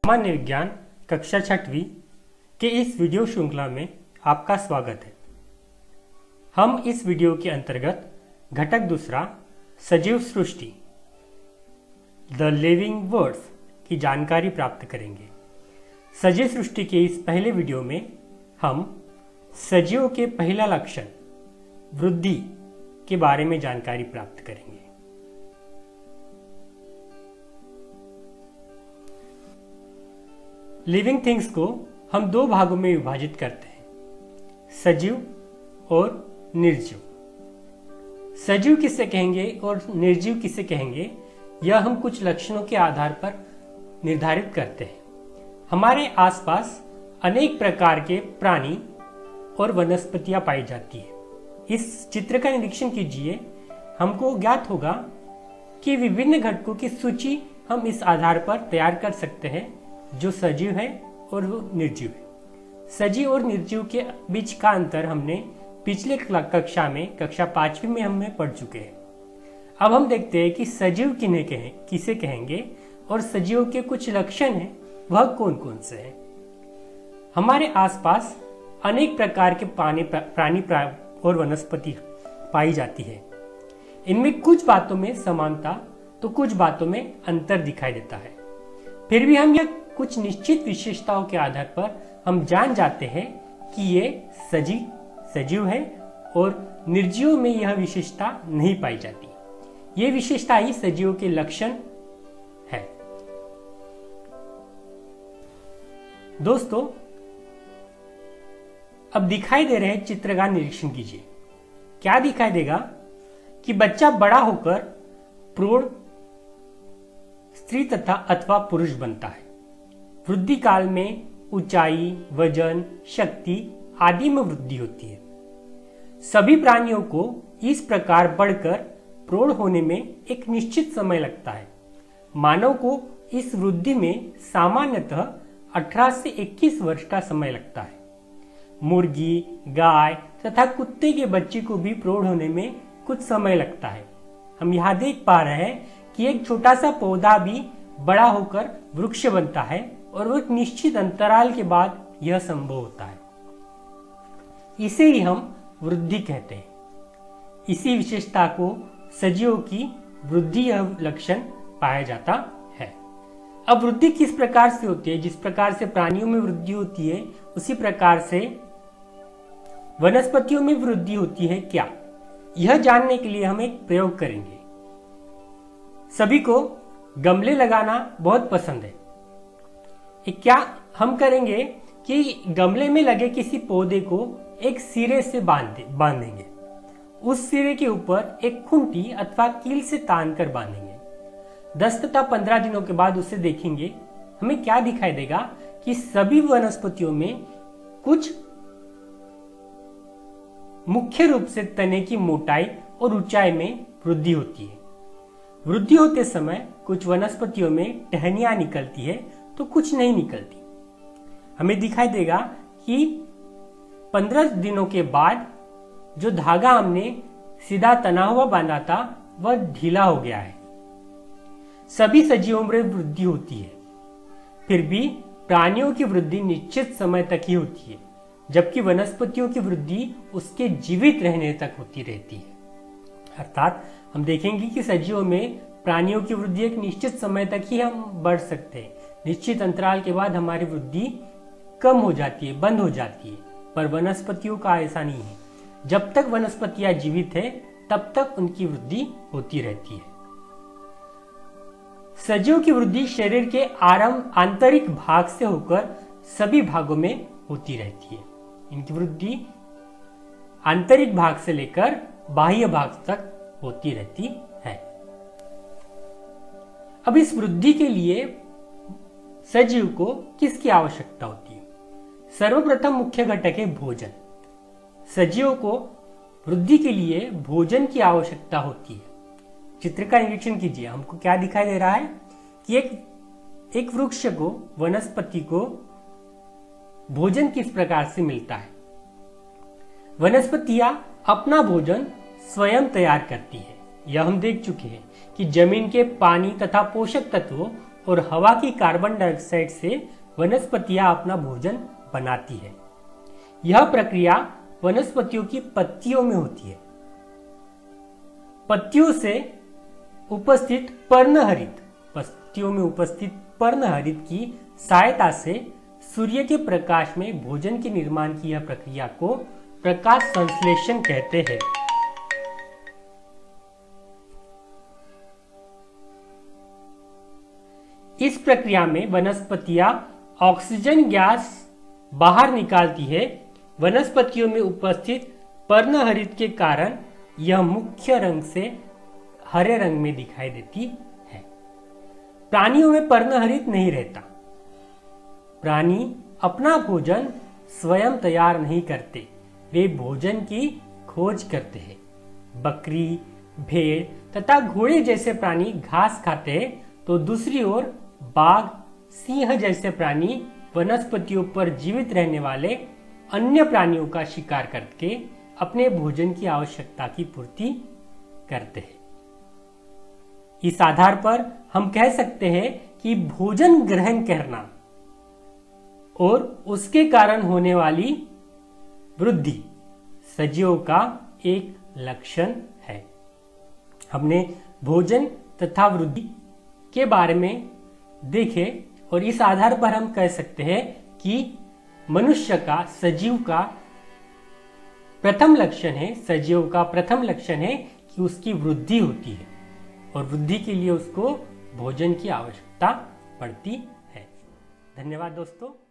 सामान्य विज्ञान कक्षा 6वीं के इस वीडियो श्रृंखला में आपका स्वागत है। हम इस वीडियो के अंतर्गत घटक दूसरा सजीव सृष्टि द लिविंग वर्ड्स की जानकारी प्राप्त करेंगे। सजीव सृष्टि के इस पहले वीडियो में हम सजीवों के पहला लक्षण वृद्धि के बारे में जानकारी प्राप्त करेंगे। लिविंग थिंग्स को हम दो भागों में विभाजित करते हैं, सजीव और निर्जीव। सजीव किसे कहेंगे और निर्जीव किसे कहेंगे, यह हम कुछ लक्षणों के आधार पर निर्धारित करते हैं। हमारे आसपास अनेक प्रकार के प्राणी और वनस्पतियां पाई जाती है। इस चित्र का निरीक्षण कीजिए, हमको ज्ञात होगा कि विभिन्न घटकों की सूची हम इस आधार पर तैयार कर सकते हैं जो सजीव है और वो निर्जीव है। सजीव और निर्जीव के बीच का अंतर हमने पिछले कक्षा में, कक्षा 5वीं में हमने पढ़ चुके हैं। अब हम देखते हैं कि सजीव किसे कहेंगे और सजीवों के कुछ लक्षण हैं, वह कौन कौन से हैं। हमारे आसपास अनेक प्रकार के प्राणी और वनस्पति पाई जाती है। इनमें कुछ बातों में समानता तो कुछ बातों में अंतर दिखाई देता है। फिर भी हम यह कुछ निश्चित विशेषताओं के आधार पर हम जान जाते हैं कि ये सजीव है और निर्जीव में यह विशेषता नहीं पाई जाती। ये विशेषता ही सजीवों के लक्षण है। दोस्तों, अब दिखाई दे रहे चित्र का निरीक्षण कीजिए। क्या दिखाई देगा कि बच्चा बड़ा होकर प्रौढ़ स्त्री तथा अथवा पुरुष बनता है। वृद्धि काल में ऊंचाई, वजन, शक्ति आदि में वृद्धि होती है। सभी प्राणियों को इस प्रकार बढ़कर प्रौढ़ होने में एक निश्चित समय लगता है। मानव को इस वृद्धि में सामान्यतः 18 से 21 वर्ष का समय लगता है। मुर्गी, गाय तथा कुत्ते के बच्चे को भी प्रौढ़ होने में कुछ समय लगता है। हम यहाँ देख पा रहे हैं कि एक छोटा सा पौधा भी बड़ा होकर वृक्ष बनता है और वो एक निश्चित अंतराल के बाद यह संभव होता है। इसे ही हम वृद्धि कहते हैं। इसी विशेषता को सजीवों की वृद्धि यह लक्षण पाया जाता है। अब वृद्धि किस प्रकार से होती है? जिस प्रकार से प्राणियों में वृद्धि होती है उसी प्रकार से वनस्पतियों में वृद्धि होती है क्या? यह जानने के लिए हम एक प्रयोग करेंगे। सभी को गमले लगाना बहुत पसंद है। क्या हम करेंगे कि गमले में लगे किसी पौधे को एक सिरे से बांधेंगे। उस सिरे के ऊपर एक खूंटी अथवा कील से तान कर बांधेंगे। 10 तथा 15 दिनों के बाद उसे देखेंगे, हमें क्या दिखाई देगा कि सभी वनस्पतियों में कुछ मुख्य रूप से तने की मोटाई और ऊंचाई में वृद्धि होती है। वृद्धि होते समय कुछ वनस्पतियों में टहनियां निकलती है तो कुछ नहीं निकलती। हमें दिखाई देगा कि 15 दिनों के बाद जो धागा हमने सीधा तना हुआ बांधा था वह ढीला हो गया है। सभी सजीवों में वृद्धि होती है, फिर भी प्राणियों की वृद्धि निश्चित समय तक ही होती है, जबकि वनस्पतियों की वृद्धि उसके जीवित रहने तक होती रहती है। अर्थात हम देखेंगे कि सजीवों में प्राणियों की वृद्धि एक निश्चित समय तक ही हम बढ़ सकते हैं। निश्चित अंतराल के बाद हमारी वृद्धि कम हो जाती है, बंद हो जाती है। पर वनस्पतियों का ऐसा नहीं है। जब तक वनस्पतियां जीवित है तब तक उनकी वृद्धि होती रहती है। सजीवों की वृद्धि शरीर के आंतरिक भाग से होकर सभी भागों में होती रहती है। इनकी वृद्धि आंतरिक भाग से लेकर बाह्य भाग तक होती रहती है। अब इस वृद्धि के लिए सजीव को किसकी आवश्यकता होती है? सर्वप्रथम मुख्य घटक है भोजन। सजीवों को वृद्धि के लिए भोजन की आवश्यकता होती है। चित्र का निरीक्षण कीजिए, हमको क्या दिखाई दे रहा है कि एक वृक्ष को, वनस्पति को भोजन किस प्रकार से मिलता है। वनस्पतियां अपना भोजन स्वयं तैयार करती है। यह हम देख चुके हैं कि जमीन के पानी तथा पोषक तत्वों और हवा की कार्बन डाइऑक्साइड से वनस्पतियां अपना भोजन बनाती है। यह प्रक्रिया वनस्पतियों की पत्तियों में होती है। पत्तियों में उपस्थित पर्णहरित की सहायता से सूर्य के प्रकाश में भोजन के निर्माण की यह प्रक्रिया को प्रकाश संश्लेषण कहते हैं। इस प्रक्रिया में वनस्पतियां ऑक्सीजन गैस बाहर निकालती है। वनस्पतियों में उपस्थित पर्णहरित के कारण यह मुख्य रंग से हरे रंग में दिखाई देती है। प्राणियों में पर्णहरित नहीं रहता। प्राणी अपना भोजन स्वयं तैयार नहीं करते, वे भोजन की खोज करते हैं। बकरी, भेड़ तथा घोड़े जैसे प्राणी घास खाते हैं, तो दूसरी ओर बाघ, सिंह जैसे प्राणी वनस्पतियों पर जीवित रहने वाले अन्य प्राणियों का शिकार करके अपने भोजन की आवश्यकता की पूर्ति करते हैं। इस आधार पर हम कह सकते हैं कि भोजन ग्रहण करना और उसके कारण होने वाली वृद्धि सजीवों का एक लक्षण है। हमने भोजन तथा वृद्धि के बारे में देखे और इस आधार पर हम कह सकते हैं कि मनुष्य का, सजीव का प्रथम लक्षण है कि उसकी वृद्धि होती है और वृद्धि के लिए उसको भोजन की आवश्यकता पड़ती है। धन्यवाद दोस्तों।